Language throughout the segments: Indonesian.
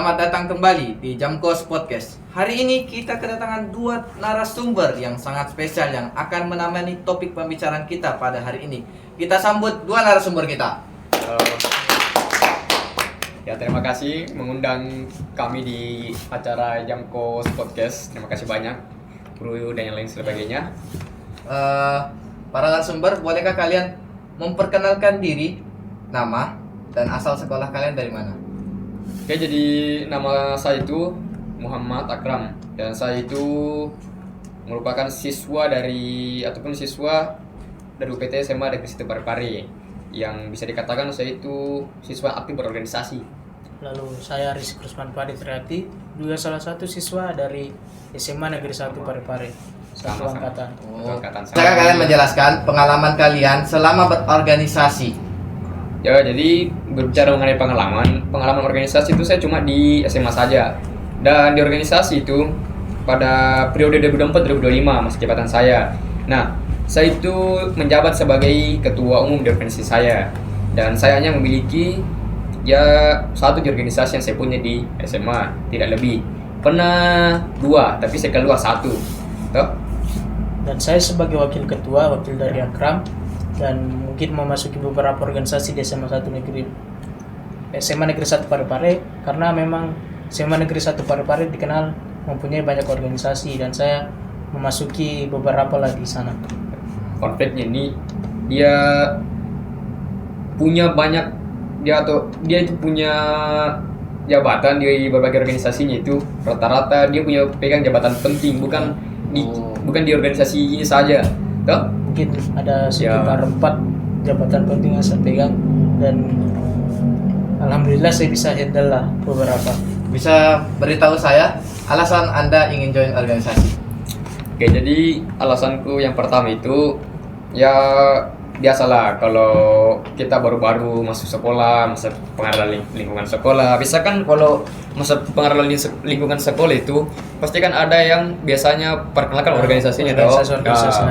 Selamat datang kembali di Jamkos Podcast. Hari ini kita kedatangan dua narasumber yang sangat spesial yang akan menemani topik pembicaraan kita pada hari ini. Kita sambut dua narasumber kita. Ya, terima kasih mengundang kami di acara Jamkos Podcast. Terima kasih banyak, Bro dan yang lain sebagainya. Para narasumber, bolehkah kalian memperkenalkan diri, nama, dan asal sekolah kalian dari mana? Oke, jadi nama saya itu Muhammad Akram dan saya itu merupakan siswa dari UPT SMA Negeri 1 Parepare, yang bisa dikatakan saya itu siswa aktif berorganisasi. Lalu saya Rizky Rusman Padi Triati, juga salah satu siswa dari SMA Negeri 1 Parepare, satu angkatan. Silakan kalian menjelaskan pengalaman kalian selama berorganisasi. Ya, jadi berbicara mengenai pengalaman organisasi itu saya cuma di SMA saja. Dan di organisasi itu pada periode 2024-2025 masa jabatan saya. Nah, saya itu menjabat sebagai ketua umum di organisasi saya. Dan saya hanya memiliki satu di organisasi yang saya punya di SMA, tidak lebih. Pernah dua, tapi saya keluar satu. Toh? Dan saya sebagai wakil dari Akram, dan mungkin memasuki beberapa organisasi di SMA Negeri 1 Parepare, karena memang SMA Negeri 1 Parepare dikenal mempunyai banyak organisasi dan saya memasuki beberapa lah di sana. Konfliknya ini dia punya banyak dia itu punya jabatan di berbagai organisasinya, itu rata-rata dia punya pegang jabatan penting, bukan di organisasi ini saja. Toh? Mungkin ada sekitar 4 jabatan penting yang saya pegang, dan alhamdulillah saya bisa handle lah beberapa. Bisa beritahu saya alasan Anda ingin join organisasi? Oke, jadi alasanku yang pertama itu ya biasalah, kalau kita baru-baru masuk sekolah, masa pengenalan lingkungan sekolah. Bisa kan kalau masa pengenalan lingkungan sekolah itu pasti kan ada yang biasanya perkenalkan organisasinya dong.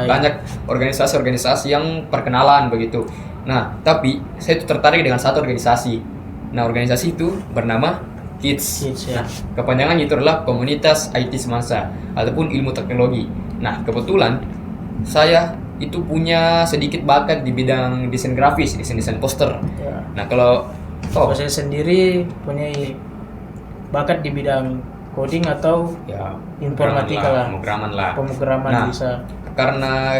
Banyak organisasi yang perkenalan begitu. Nah, tapi saya itu tertarik dengan satu organisasi. Nah, organisasi itu bernama KIDS. Ya. Nah, kepanjangannya itu adalah Komunitas IT Semansa ataupun Ilmu Teknologi. Nah, kebetulan saya itu punya sedikit bakat di bidang desain grafis, desain poster. Ya. Nah, kalau saya sendiri punya bakat di bidang coding atau informatika lah, pemrograman nah, bisa. Karena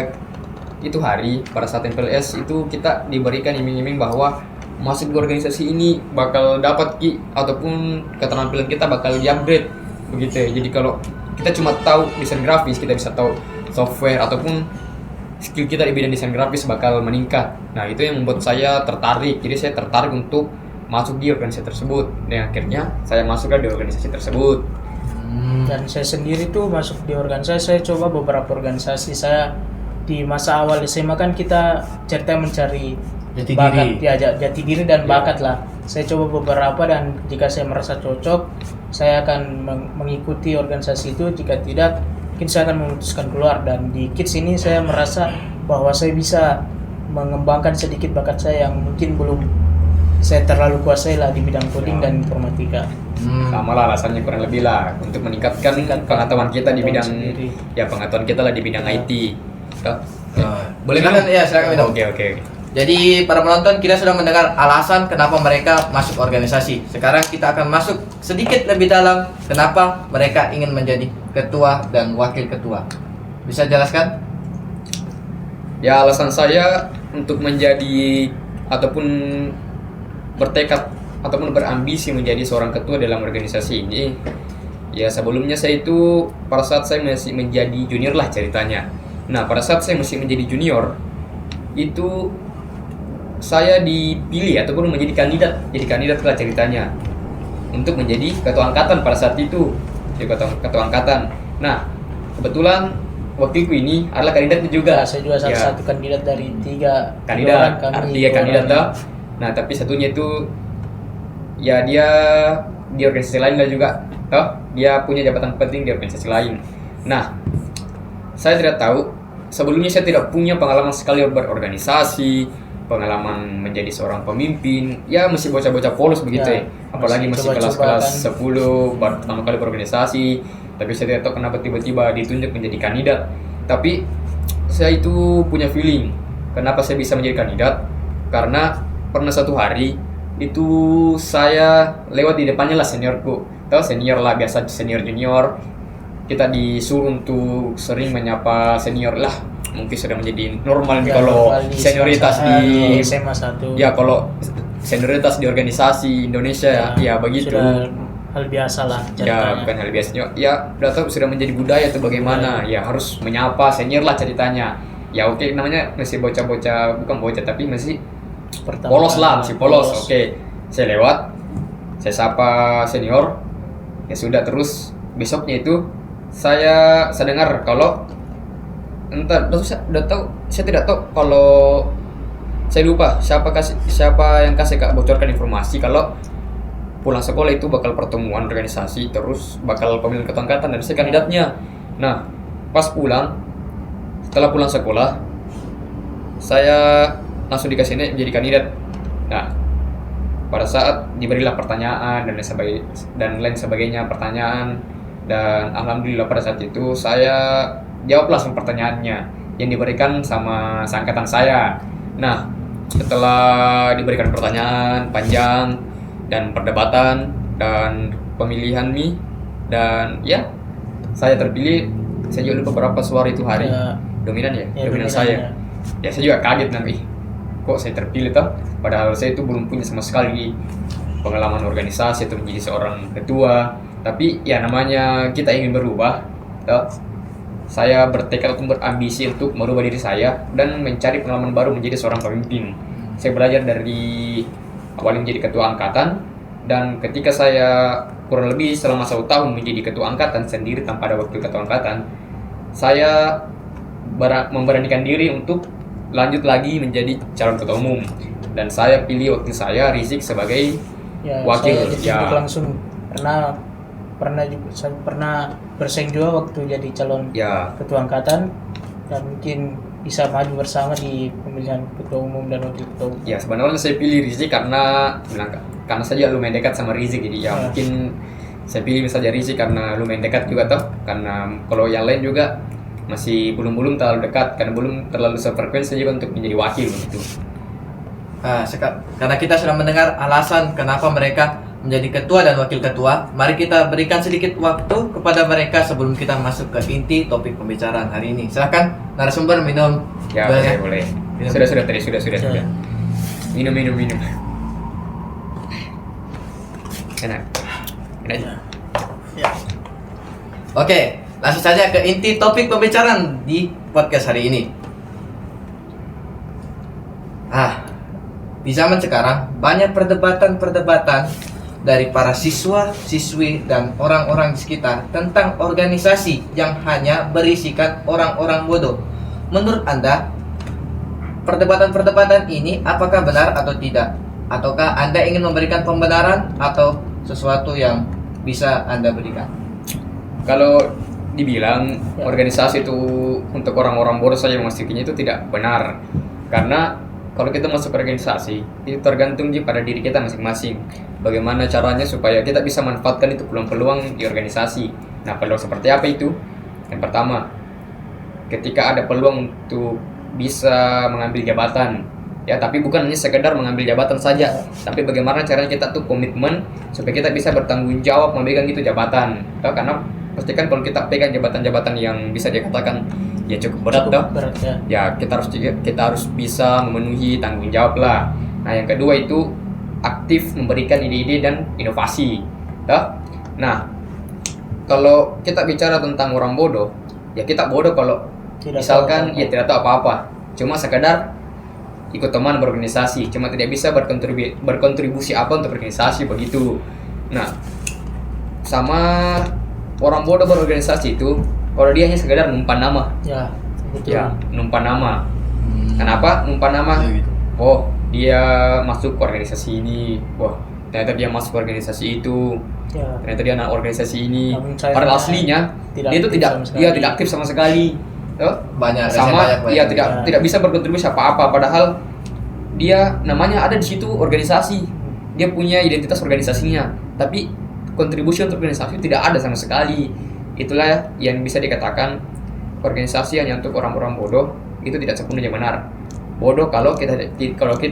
itu hari pada saat MPLS itu kita diberikan iming-iming bahwa masuk ke organisasi ini bakal dapat ataupun keterampilan kita bakal di-upgrade begitu ya. Jadi kalau kita cuma tahu desain grafis, kita bisa tahu software ataupun skill kita di bidang desain grafis bakal meningkat. Nah, itu yang membuat saya tertarik. Jadi saya tertarik untuk masuk di organisasi tersebut. Dan akhirnya saya masuk di organisasi tersebut. Dan saya sendiri tuh masuk di organisasi, saya coba beberapa organisasi. Saya di masa awal SMA kan kita cerita mencari jati diri dan bakat lah. Saya coba beberapa, dan jika saya merasa cocok, saya akan mengikuti organisasi itu. Jika tidak, mungkin saya akan memutuskan keluar. Dan di KIDS ini saya merasa bahwa saya bisa mengembangkan sedikit bakat saya yang mungkin belum saya terlalu kuasai lah di bidang coding dan informatika. Sama lah alasannya kurang lebih lah, untuk meningkatkan pengetahuan kita di bidang sendiri. Pengetahuan kita lah di bidang IT. Boleh kan? Ya, silakan minum. Oke. Jadi para penonton, kita sudah mendengar alasan kenapa mereka masuk organisasi. Sekarang kita akan masuk sedikit lebih dalam kenapa mereka ingin menjadi ketua dan wakil ketua. Bisa jelaskan? Ya, alasan saya untuk menjadi ataupun bertekad ataupun berambisi menjadi seorang ketua dalam organisasi ini. Ya, sebelumnya saya itu pada saat saya masih menjadi junior lah ceritanya. Nah, pada saat saya masih menjadi junior itu saya dipilih ataupun menjadi kandidat lah ceritanya untuk menjadi ketua angkatan pada saat itu. Jadi ketua angkatan. Nah, kebetulan wakilku ini adalah kandidatnya juga. Saya juga salah satu kandidat dari 3 kandidat. Kandidat. Nah, tapi satunya itu ya dia di organisasi lain lah juga. Dia punya jabatan penting di organisasi lain. Nah, saya tidak tahu, sebelumnya saya tidak punya pengalaman sekali berorganisasi, pengalaman menjadi seorang pemimpin, ya masih bocah-bocah polos begitu Ya, apalagi masih masih kelas-kelas coba-coba 10 baru pertama kali berorganisasi, tapi saya tidak tahu kenapa tiba-tiba ditunjuk menjadi kandidat. Tapi saya itu punya feeling kenapa saya bisa menjadi kandidat, karena pernah satu hari itu saya lewat di depannya lah seniorku, tahu senior lah, biasa senior junior, kita disuruh untuk sering menyapa senior lah, mungkin sudah menjadi normal nih Ya, kalau normal di senioritas SMA, di SMA 1. ya kalau senioritas di organisasi Indonesia ya begitu. Sudah hal biasa lah Ya ceritanya. bukan hal biasanya, ya udah tahu sudah menjadi budaya tuh bagaimana ya harus menyapa senior lah ceritanya. Ya oke, namanya masih bocah-bocah, bukan bocah tapi masih Pertama polos kali lah, masih polos. Oke, saya lewat, saya sapa senior, ya sudah. Terus besoknya itu saya dengar kalau entah udah tahu, saya tidak tahu kalau saya lupa siapa yang kasih Kak bocorkan informasi kalau pulang sekolah itu bakal pertemuan organisasi, terus bakal pemilihan ketua angkatan dan saya kandidatnya. Nah, pas pulang, setelah pulang sekolah, saya langsung dikasih menjadi kandidat. Nah, pada saat diberilah pertanyaan dan lain sebagainya pertanyaan, dan alhamdulillah pada saat itu saya jawab langsung pertanyaannya yang diberikan sama seangkatan saya. Nah, setelah diberikan pertanyaan panjang dan perdebatan dan pemilihan dan ya saya terpilih. Saya juga lupa berapa suara itu hari. Ya, Dominan ya, ya, dominan dominan, saya. ya. Ya saya juga kaget nanti. Kok saya terpilih toh? Padahal saya itu belum punya sama sekali pengalaman organisasi atau menjadi seorang ketua. Tapi ya namanya kita ingin berubah toh. Saya bertekad untuk berambisi untuk merubah diri saya dan mencari pengalaman baru menjadi seorang pemimpin. Saya belajar dari awalnya menjadi ketua angkatan, dan ketika saya kurang lebih selama 1 tahun menjadi ketua angkatan sendiri tanpa ada wakil ketua angkatan, saya memberanikan diri untuk lanjut lagi menjadi calon ketua umum, dan saya pilih wakil saya Rizik sebagai Ya, wakil. saya ditunjuk langsung saya pernah bersaing juga waktu jadi calon Ya, ketua angkatan, dan mungkin bisa maju bersama di pemilihan ketua umum dan wakil ketua umum. ya sebenarnya saya pilih Rizik karena saja lumayan dekat sama Rizik, jadi ya mungkin saya pilih saja Rizik karena lumayan dekat juga toh. Karena kalau yang lain juga masih belum terlalu dekat, karena belum terlalu sefrekuensi juga untuk menjadi wakil gitu. Karena kita sudah mendengar alasan kenapa mereka menjadi ketua dan wakil ketua, mari kita berikan sedikit waktu kepada mereka sebelum kita masuk ke inti topik pembicaraan hari ini. Silakan narasumber minum. Ya boleh. Minum. Sudah tadi sudah. Ya. Minum. Enak. Ya. Oke, langsung saja ke inti topik pembicaraan di podcast hari ini. Di zaman sekarang banyak perdebatan dari para siswa, siswi, dan orang-orang di sekitar tentang organisasi yang hanya berisikan orang-orang bodoh. Menurut Anda, perdebatan-perdebatan ini apakah benar atau tidak? Ataukah Anda ingin memberikan pembenaran atau sesuatu yang bisa Anda berikan? Kalau dibilang organisasi itu untuk orang-orang bodoh saja memastikannya itu tidak benar. Karena kalau kita masuk organisasi, itu tergantung pada diri kita masing-masing. Bagaimana caranya supaya kita bisa manfaatkan itu peluang-peluang di organisasi. Nah, peluang seperti apa itu? Yang pertama, ketika ada peluang untuk bisa mengambil jabatan, ya tapi bukan hanya sekedar mengambil jabatan saja, tapi bagaimana caranya kita tuh komitmen supaya kita bisa bertanggung jawab memegang itu jabatan. Karena pastikan kalau kita pegang jabatan-jabatan yang bisa dikatakan ya cukup berat toh. Ya kita harus bisa memenuhi tanggung jawab lah. Nah, yang kedua itu aktif memberikan ide-ide dan inovasi toh. Nah, kalau kita bicara tentang orang bodoh, ya kita bodoh kalau misalkan ya tidak tahu apa-apa, cuma sekedar ikut teman berorganisasi, cuma tidak bisa berkontribusi apa untuk organisasi begitu. Nah, sama orang bodoh berorganisasi itu kalau dia hanya sekedar numpan nama. Ya, betul. Ya, numpan nama. Kenapa numpan nama? Ya, gitu. Oh, dia masuk ke organisasi ini. Wah, ternyata dia masuk ke organisasi itu. Ya. Ternyata dia anak organisasi ini. Namun Padahal aslinya dia itu tidak aktif sama sekali. Banyak sama banyak. tidak bisa berkontribusi apa-apa, padahal dia namanya ada di situ organisasi, dia punya identitas organisasinya, tapi kontribusi untuk organisasi tidak ada sama sekali. Itulah yang bisa dikatakan organisasi hanya untuk orang-orang bodoh, itu tidak sepenuhnya benar. Bodoh kalau kita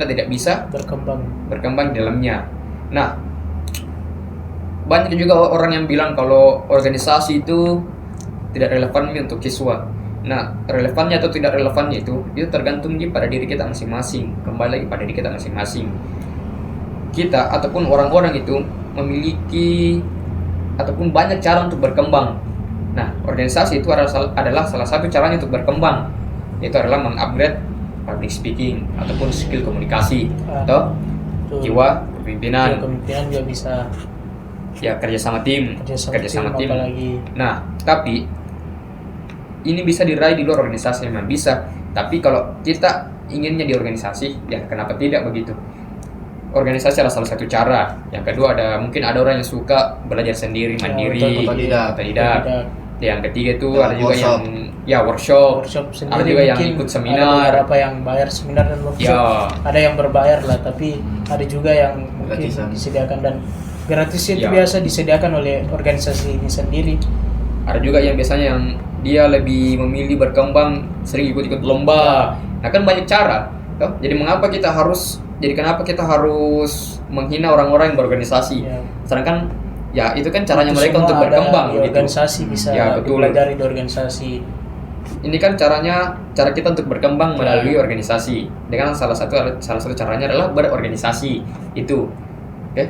tidak bisa berkembang di dalamnya. Nah, banyak juga orang yang bilang kalau organisasi itu tidak relevan untuk siswa. Nah, relevannya atau tidak relevannya itu tergantung pada diri kita masing-masing. Kembali lagi pada diri kita masing-masing. Kita ataupun orang-orang itu memiliki ataupun banyak cara untuk berkembang. Nah, organisasi itu adalah salah satu caranya untuk berkembang. Itu adalah mengupgrade public speaking ataupun skill komunikasi atau jiwa kepemimpinan. Kepemimpinan juga bisa Ya, kerja sama tim. Apalagi. Nah, tapi ini bisa diraih di luar organisasi, memang bisa. Tapi kalau kita inginnya di organisasi, ya kenapa tidak begitu? Organisasi adalah salah satu cara. Yang kedua mungkin ada orang yang suka belajar sendiri, mandiri, tidak. Yang ketiga itu ada juga yang workshop sendiri, ada juga yang ikut seminar. Ada beberapa yang bayar seminar dan workshop. Ya. Ada yang berbayar lah, tapi ada juga yang mungkin disediakan, dan gratis itu biasa disediakan oleh organisasi ini sendiri. Ada juga yang biasanya yang dia lebih memilih berkembang, sering ikut-ikut lomba. Nah, kan banyak cara. Jadi kenapa kita harus menghina orang-orang yang berorganisasi? Sedangkan ya itu kan caranya itu mereka untuk berkembang di organisasi gitu. Bisa dipelajari di organisasi. Ini kan cara kita untuk berkembang melalui organisasi. Dengan salah satu caranya adalah berorganisasi itu. Oke.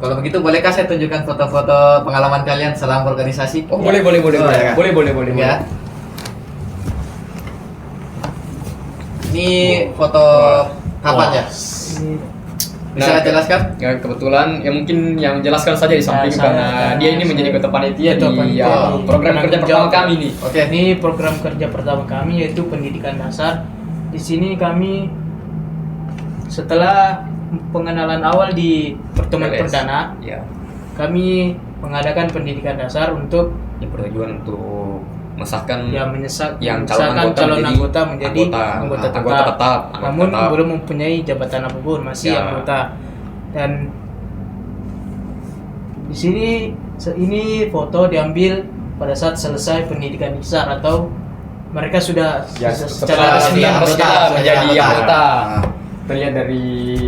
Kalau begitu bolehkah saya tunjukkan foto-foto pengalaman kalian selama organisasi? Oh, boleh. Ya. Ini foto kapan ya? Bisa jelaskan? Ya, kebetulan ya mungkin yang jelaskan saja di samping karena dia ini menjadi ketua panitia di program kerja pertama kami nih. Oke, ini program kerja pertama kami yaitu pendidikan dasar. Di sini kami setelah pengenalan awal di pertemuan perdana, kami mengadakan pendidikan dasar untuk bertujuan untuk mengesahkan yang calon anggota menjadi anggota tetap. Namun belum mempunyai jabatan apapun, masih anggota. Dan di sini ini foto diambil pada saat selesai pendidikan dasar atau mereka sudah secara resmi menjadi anggota. Terlihat dari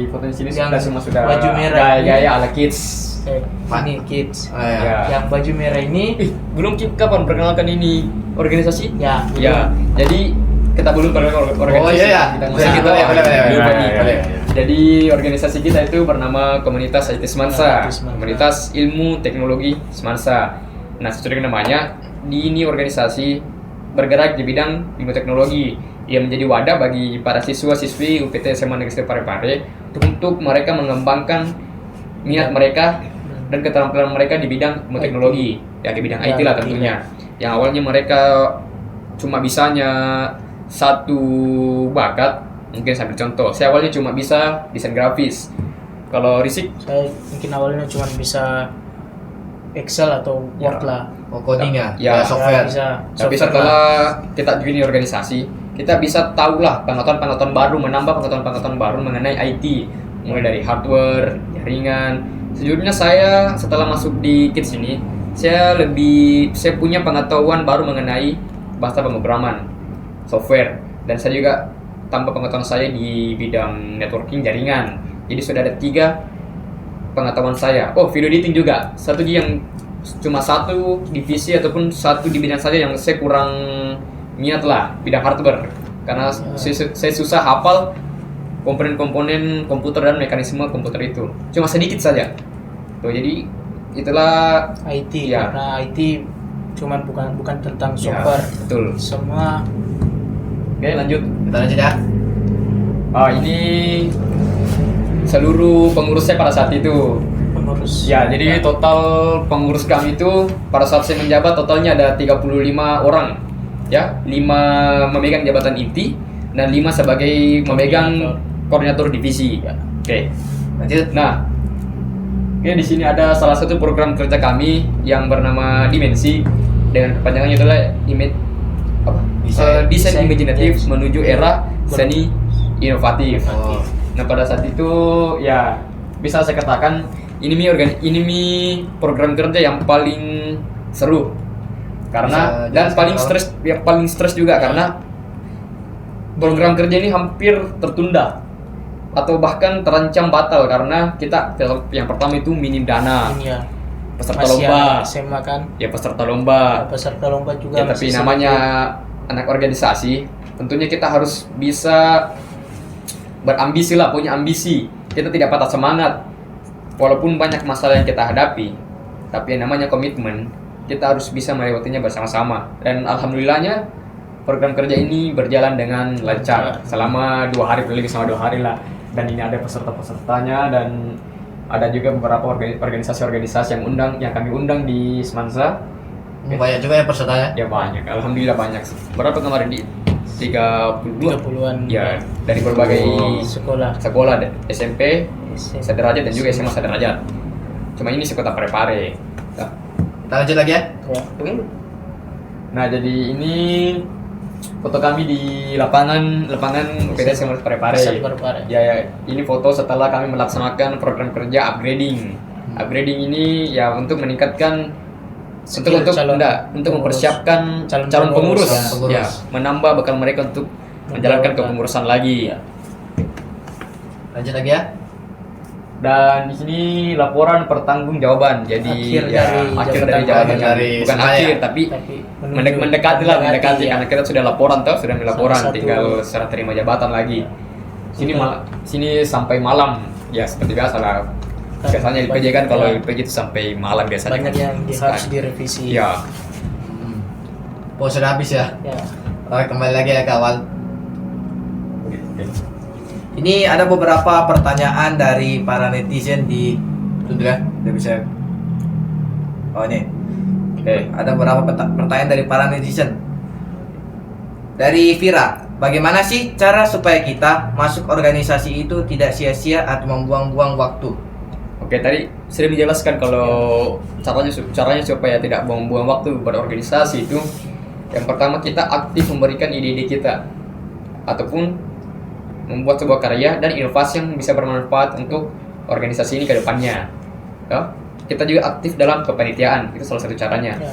foto di sini semua sudah baju merah gaya ala kids. Ini kids. Yang baju merah ini belum kapan perkenalkan ini organisasi? Ya. Jadi kita belum perkenalkan organisasi. Boleh. Jadi organisasi kita itu bernama Komunitas IT Semansa. Komunitas Ilmu Teknologi Semansa. Nah, sesuai dengan namanya, di ini organisasi bergerak di bidang ilmu teknologi. Ia menjadi wadah bagi para siswa-siswi UPT SMA Negeri 1 Parepare untuk mereka mengembangkan minat mereka dan keterampilan mereka di bidang ilmu teknologi, di bidang IT lah tentunya. Yang awalnya mereka cuma bisanya satu bakat, mungkin sambil contoh. Saya awalnya cuma bisa desain grafis. Kalau Risik, saya mungkin awalnya cuma bisa Excel atau Word lah. Coding software. Tapi setelah kita join organisasi, kita bisa tahu lah pengetahuan baru, menambah pengetahuan baru mengenai IT, mulai dari hardware, jaringan. Sejujurnya saya setelah masuk di Kids ini, saya punya pengetahuan baru mengenai bahasa pemrograman, software, dan saya juga tambah pengetahuan saya di bidang networking, jaringan. Jadi sudah ada 3 pengetahuan saya. Video editing juga. Cuma satu divisi ataupun satu di bidang saja yang saya kurang minat lah, bidang hardware, karena saya susah hafal komponen-komponen komputer dan mekanisme komputer itu, cuma sedikit saja. Jadi itulah IT, karena IT cuman bukan tentang software. Betul. Semua. Oke, lanjut. Kita lanjut ya. Ini seluruh pengurusnya pada saat itu. Jadi total pengurus kami itu pada saat saya menjabat totalnya ada 35 orang. 5 memegang jabatan inti dan 5 sebagai memegang koordinator divisi. Oke. Lanjut. Nah, di sini ada salah satu program kerja kami yang bernama Dimensi, dengan kepanjangannya adalah desain imajinatif menuju era seni inovatif. Oh. Nah pada saat itu ya bisa saya katakan ini program kerja yang paling seru karena Bisa dan jelaskan paling kalau- stres ya paling stres juga karena program kerja ini hampir tertunda atau bahkan terancam batal karena kita yang pertama itu minim dana, Ini ya peserta masih lomba, anak SMA kan, ya peserta lomba. peserta lomba juga Ya, masih tapi namanya sedikit. anak organisasi, tentunya kita harus bisa berambisi lah, punya ambisi. Kita tidak patah semangat, walaupun banyak masalah yang kita hadapi. Tapi yang namanya komitmen, kita harus bisa melewatinya bersama-sama. Dan alhamdulillahnya program kerja ini berjalan dengan lancar selama 2 hari, lebih sama 2 hari lah. Dan ini ada peserta-pesertanya dan ada juga beberapa organisasi-organisasi yang kami undang di Semansa. Banyak juga ya pesertanya. Ya banyak, alhamdulillah banyak. Berapa kemarin di 32? 30-an Ya, dari berbagai sekolah dan SMP, sederajat dan juga SMA sederajat. Cuma ini sekota Parepare. Nah, Kita lanjut lagi ya. ya. nah, jadi ini foto kami di lapangan UPT SMA Parepare. Parepare. Ya, ini foto setelah kami melaksanakan program kerja upgrading. Upgrading ini ya untuk meningkatkan Skill untuk pengurus. mempersiapkan Calon calon pengurus, pengurus. ya, menambah bekal mereka untuk menjalankan kepengurusan lagi. Ya. Lanjut lagi ya. Dan di sini laporan pertanggungjawaban. Jadi Akhir akhir dari dari jabatan jabatan dari bukan saya. akhir tapi Tapi menuju- mendekati ya. karena kita sudah laporan sudah melaporan, Salah satu- tinggal serah terima jabatan lagi. Sini sampai malam ya seperti biasa lah. Biasanya LPJ kan kalau Ya. LPJ itu sampai malam biasanya. banyak yang harus direvisi. Ya. Oh, sudah habis ya. Ya. Oke, kembali lagi ya kawan. Ini ada beberapa pertanyaan dari para netizen di tunggu ya, udah bisa. Oh ini, Oke. ada beberapa pertanyaan dari para netizen. Dari Vira, bagaimana sih cara supaya kita masuk organisasi itu tidak sia-sia atau membuang-buang waktu? Oke, tadi sudah dijelaskan kalau caranya supaya tidak buang-buang waktu pada organisasi itu. Yang pertama kita aktif memberikan ide-ide kita ataupun membuat sebuah karya dan inovasi yang bisa bermanfaat untuk organisasi ini ke depannya. Ya, kita juga aktif dalam kepanitiaan, itu salah satu caranya. Ya.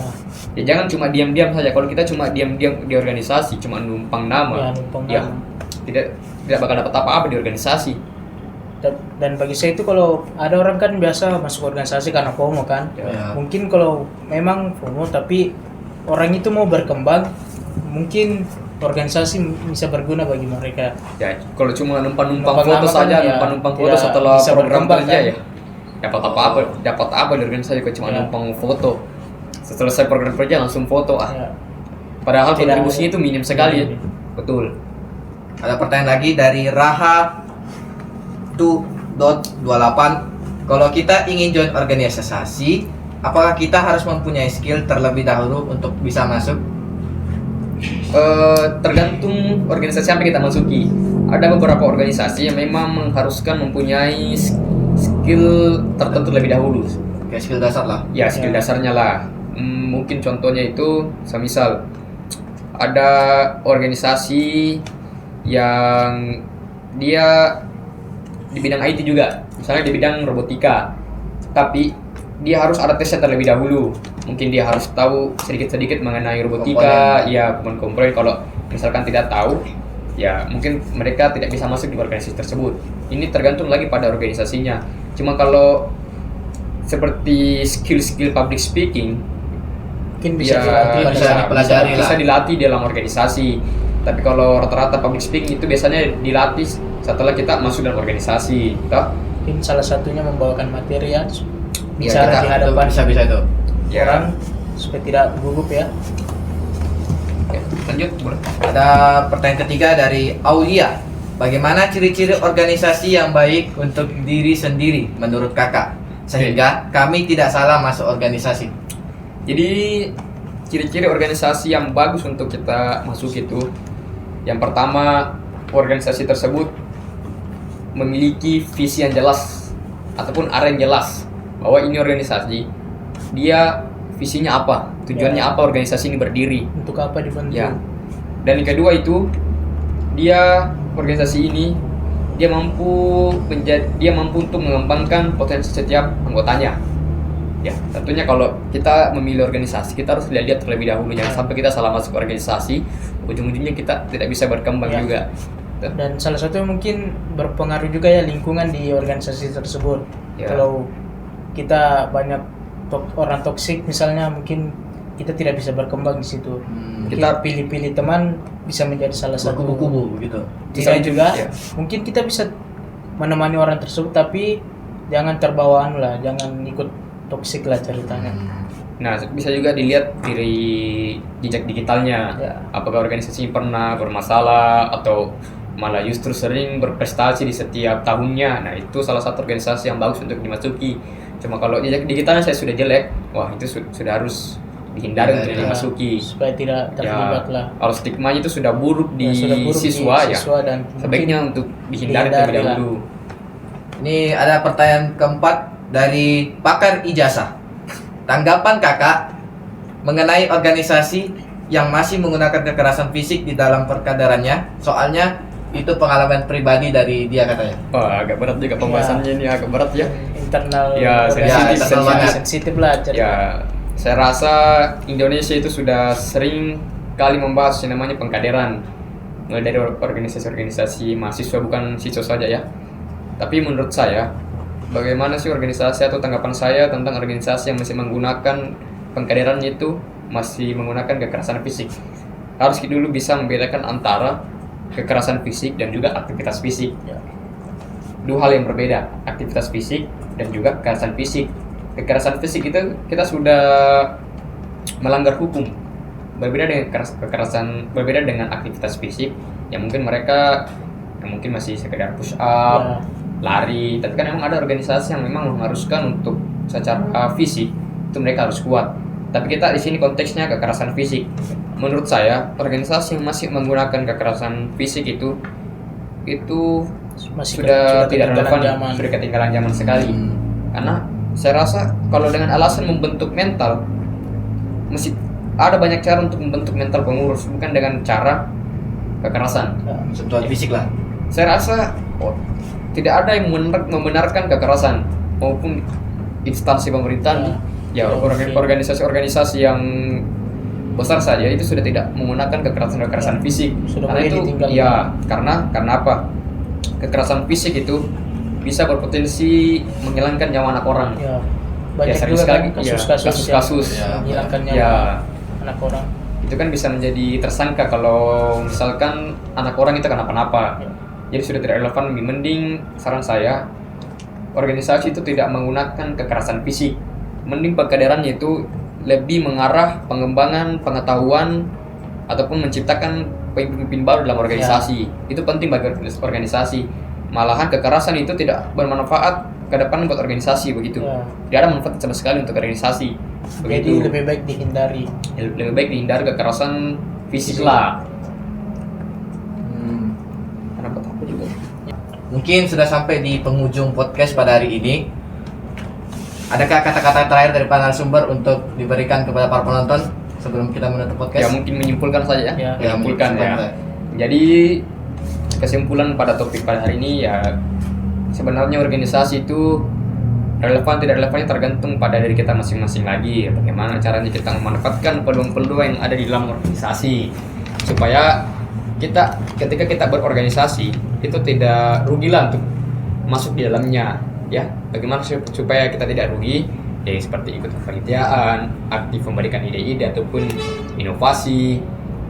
Ya jangan cuma diam-diam saja. Kalau kita cuma diam-diam di organisasi, cuma numpang nama, Ya, numpang ya nama. tidak bakal dapat apa-apa di organisasi. Dan bagi saya itu kalau ada orang kan biasa masuk organisasi karena FOMO kan. Ya. Mungkin kalau memang FOMO tapi orang itu mau berkembang, mungkin organisasi bisa berguna bagi mereka. Ya, kalau cuma numpang-numpang Numpang foto nama kan saja, ya numpang-numpang foto tidak setelah bisa program berkembang kerja kan. ya. Dapat apa dari organisasi kalau cuma Ya. numpang foto. Selesai program kerja langsung foto Ya. Padahal Tidak kontribusinya ada. itu minim sekali. Minim. Betul. Ada pertanyaan lagi dari Raha 2.28. Kalau kita ingin join organisasi, apakah kita harus mempunyai skill terlebih dahulu untuk bisa masuk? Tergantung organisasi apa yang kita masuki. Ada beberapa organisasi yang memang mengharuskan mempunyai skill tertentu lebih dahulu. Kayak skill dasar lah. Ya, skill Ya. dasarnya lah. Mungkin contohnya itu, semisal ada organisasi yang dia di bidang IT juga, misalnya di bidang robotika, tapi dia harus ada tesnya terlebih dahulu. Mungkin dia harus tahu sedikit-sedikit mengenai robotika, ya komponen. Kalau misalkan tidak tahu, ya mungkin mereka tidak bisa masuk di organisasi tersebut. Ini tergantung lagi pada organisasinya. Cuma kalau seperti skill-skill public speaking, Mungkin bisa ya, dilatih pada bisa saat- dipelajari lah. bisa dilatih dalam organisasi. Tapi kalau rata-rata public speaking itu biasanya dilatih setelah kita masuk dalam organisasi. Toh? Mungkin salah satunya membawakan materi ya, Ya, bicara kita- di hadapan bisa itu. Ya. orang supaya tidak gugup ya. Oke, lanjut. Boleh. Ada pertanyaan ketiga dari Aulia. Bagaimana ciri-ciri organisasi yang baik untuk diri sendiri menurut kakak? Sehingga kami tidak salah masuk organisasi. Jadi ciri-ciri organisasi yang bagus untuk kita masuk itu, yang pertama, organisasi tersebut memiliki visi yang jelas ataupun arah yang jelas bahwa ini organisasi, dia visinya apa, tujuannya Ya. apa organisasi ini berdiri. Untuk apa dibentuk? Ya. Dan yang kedua itu dia organisasi ini dia mampu untuk mengembangkan potensi setiap anggotanya. Ya, tentunya kalau kita memilih organisasi, kita harus lihat terlebih dahulu, jangan sampai kita salah masuk organisasi, ujung-ujungnya kita tidak bisa berkembang Ya. juga. Dan salah satu mungkin berpengaruh juga ya lingkungan di organisasi tersebut. Ya. Kalau kita banyak orang toksik misalnya, mungkin kita tidak bisa berkembang di situ. Mungkin Kita- pilih-pilih teman bisa menjadi salah satu. berkubu-kubu begitu. Tidak juga. Ya. Mungkin kita bisa menemani orang tersebut, tapi jangan terbawaan lah, jangan ikut toksik lah ceritanya. Nah, bisa juga dilihat dari jejak digitalnya. Ya. Apakah organisasi pernah bermasalah atau malah justru sering berprestasi di setiap tahunnya. Nah, itu salah satu organisasi yang bagus untuk dimasuki. Cuma kalau jejak digitalnya saya sudah jelek, wah itu sudah harus dihindari untuk Ya, dimasuki. supaya tidak terlibat lah. Kalau stigmanya itu sudah buruk di Ya, sudah buruk di siswa ya. siswa dan Sebaiknya mungkin untuk dihindari terlebih dihindari lah. dahulu. Ini ada pertanyaan keempat dari pakar ijazah. Tanggapan kakak mengenai organisasi yang masih menggunakan kekerasan fisik di dalam perkaderannya? Soalnya itu pengalaman pribadi dari dia katanya. Wah, agak berat juga pembahasannya ini, agak berat ya. internal Ya, organisasi sensitif banget. sensitif lah cerita. Ya, saya rasa Indonesia itu sudah sering kali membahas yang namanya pengkaderan, mulai dari organisasi-organisasi mahasiswa, bukan siswa saja ya. Tapi menurut saya, bagaimana sih organisasi atau tanggapan saya tentang organisasi yang masih menggunakan pengkaderannya itu masih menggunakan kekerasan fisik? Harus kita dulu bisa membedakan antara kekerasan fisik dan juga aktivitas fisik. Ya. Dua hal yang berbeda, aktivitas fisik dan juga kekerasan fisik. Kekerasan fisik itu kita sudah melanggar hukum. Berbeda dengan berbeda dengan aktivitas fisik yang mungkin mereka masih sekedar push up, lari, tapi kan memang ada organisasi yang memang mengharuskan untuk secara fisik itu mereka harus kuat. Tapi kita di sini konteksnya kekerasan fisik. Menurut saya, organisasi yang masih menggunakan kekerasan fisik itu Masih sudah tidak ketinggalan relevan, zaman. sudah ketinggalan zaman sekali. Karena saya rasa kalau dengan alasan membentuk mental, mesti ada banyak cara untuk membentuk mental pengurus, bukan dengan cara kekerasan. Ya. Sentuhan fisik lah. Saya rasa tidak ada yang membenarkan kekerasan maupun instansi pemerintahan. Ya, organisasi-organisasi yang besar saja itu sudah tidak menggunakan kekerasan fisik. Sudah Karena mulai itu ditinggalkan. ya karena apa? Kekerasan fisik itu bisa berpotensi menghilangkan nyawa anak orang. Ya. Banyak sering juga sekali, kan ya, kasus-kasus kasus-kasus. yang menghilangkan nyawa Ya, anak orang. itu kan bisa menjadi tersangka kalau misalkan anak orang itu kenapa-napa. Ya. Jadi sudah tidak relevan. Lebih mending saran saya, organisasi itu tidak menggunakan kekerasan fisik. Mending pengkaderannya itu lebih mengarah pengembangan pengetahuan ataupun menciptakan pemimpin baru dalam organisasi. Itu penting bagi organisasi. Malahan kekerasan itu tidak bermanfaat ke depan buat organisasi begitu. Ya. Tidak ada manfaat sama sekali untuk organisasi. Jadi Begitu. lebih baik dihindari. Lebih baik dihindari kekerasan fisik lah. Kenapa takut juga? Mungkin sudah sampai di penghujung podcast pada hari ini. Adakah kata-kata terakhir dari para narasumber untuk diberikan kepada para penonton sebelum kita menutup Ya, podcast? mungkin menyimpulkan saja Ya. ya. Menyimpulkan ya. Jadi kesimpulan pada topik pada hari ini ya, sebenarnya organisasi itu relevan tidak relevannya tergantung pada diri kita masing-masing lagi. Bagaimana caranya kita memanfaatkan peluang-peluang yang ada di dalam organisasi supaya ketika kita berorganisasi itu tidak rugi lah untuk masuk di dalamnya ya. Bagaimana supaya kita tidak rugi? Ya seperti ikut kepanitiaan, aktif memberikan ide-ide ataupun inovasi,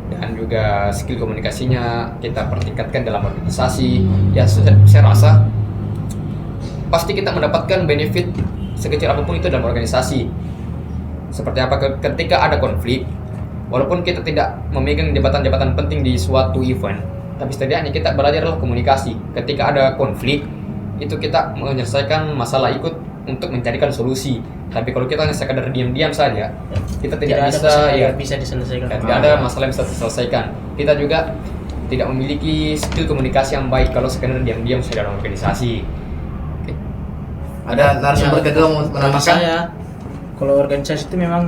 dan juga skill komunikasinya kita pertingkatkan dalam organisasi. Ya saya rasa pasti kita mendapatkan benefit sekecil apapun itu dalam organisasi. Seperti apa ketika ada konflik, walaupun kita tidak memegang jabatan-jabatan penting di suatu event, tapi setidaknya kita belajarlah komunikasi. Ketika ada konflik, itu kita menyelesaikan masalah ikut untuk mencarikan solusi. Tapi kalau kita hanya sekadar diam-diam saja, kita tidak ada bisa masalah ya, yang bisa diselesaikan. tidak ada masalah yang bisa diselesaikan. Kita juga tidak memiliki skill komunikasi yang baik kalau sekadar diam-diam saja dalam organisasi. Oke. Ada narasumber Ya, kedua mau Menurut menambahkan? saya, kalau organisasi itu memang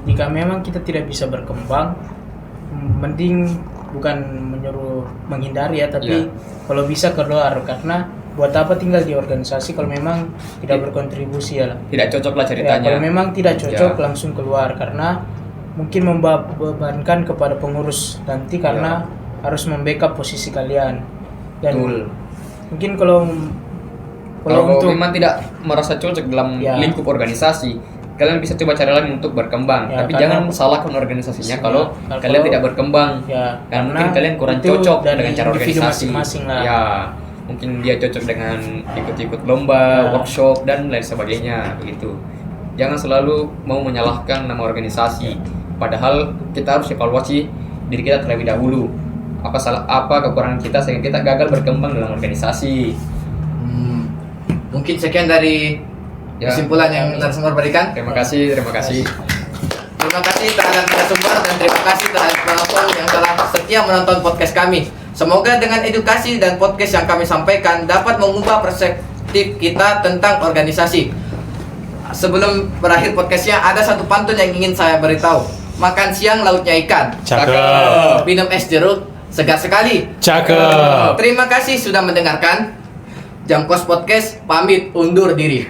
jika memang kita tidak bisa berkembang, mending bukan menyuruh menghindari ya, tapi kalau bisa keluar, karena buat apa tinggal di organisasi kalau memang tidak berkontribusi ya lah. Tidak cocok lah Ya, ceritanya. kalau memang tidak cocok langsung keluar, karena mungkin membebankan kepada pengurus nanti karena harus membackup posisi kalian. Dan Betul. mungkin kalau Kalau untuk memang tidak merasa cocok dalam Ya. lingkup organisasi, kalian bisa coba cari lain untuk berkembang. Ya, Tapi karena- jangan salahkan organisasinya Ya, kalau kalau- kalian tidak berkembang. ya, Karena mungkin kalian kurang itu cocok dari dengan cara individu organisasi. masing-masing lah. Ya, mungkin dia cocok dengan ikut-ikut lomba, Ya. workshop dan lain sebagainya begitu. Jangan selalu mau menyalahkan nama organisasi. Padahal kita harus evaluasi diri kita terlebih dahulu. Apa kekurangan kita sehingga kita gagal berkembang dalam organisasi. Mungkin sekian dari Ya. kesimpulan yang narasumber berikan. Terima kasih. Terima kasih terhadap narasumber dan terima kasih terhadap penonton yang telah setia menonton podcast kami. Semoga dengan edukasi dan podcast yang kami sampaikan dapat mengubah perspektif kita tentang organisasi. Sebelum berakhir podcastnya, ada satu pantun yang ingin saya beritahu. Makan siang lauknya ikan, Cakep. minum es jeruk segar sekali. Cakep. Terima kasih sudah mendengarkan. Jamkos Podcast pamit undur diri.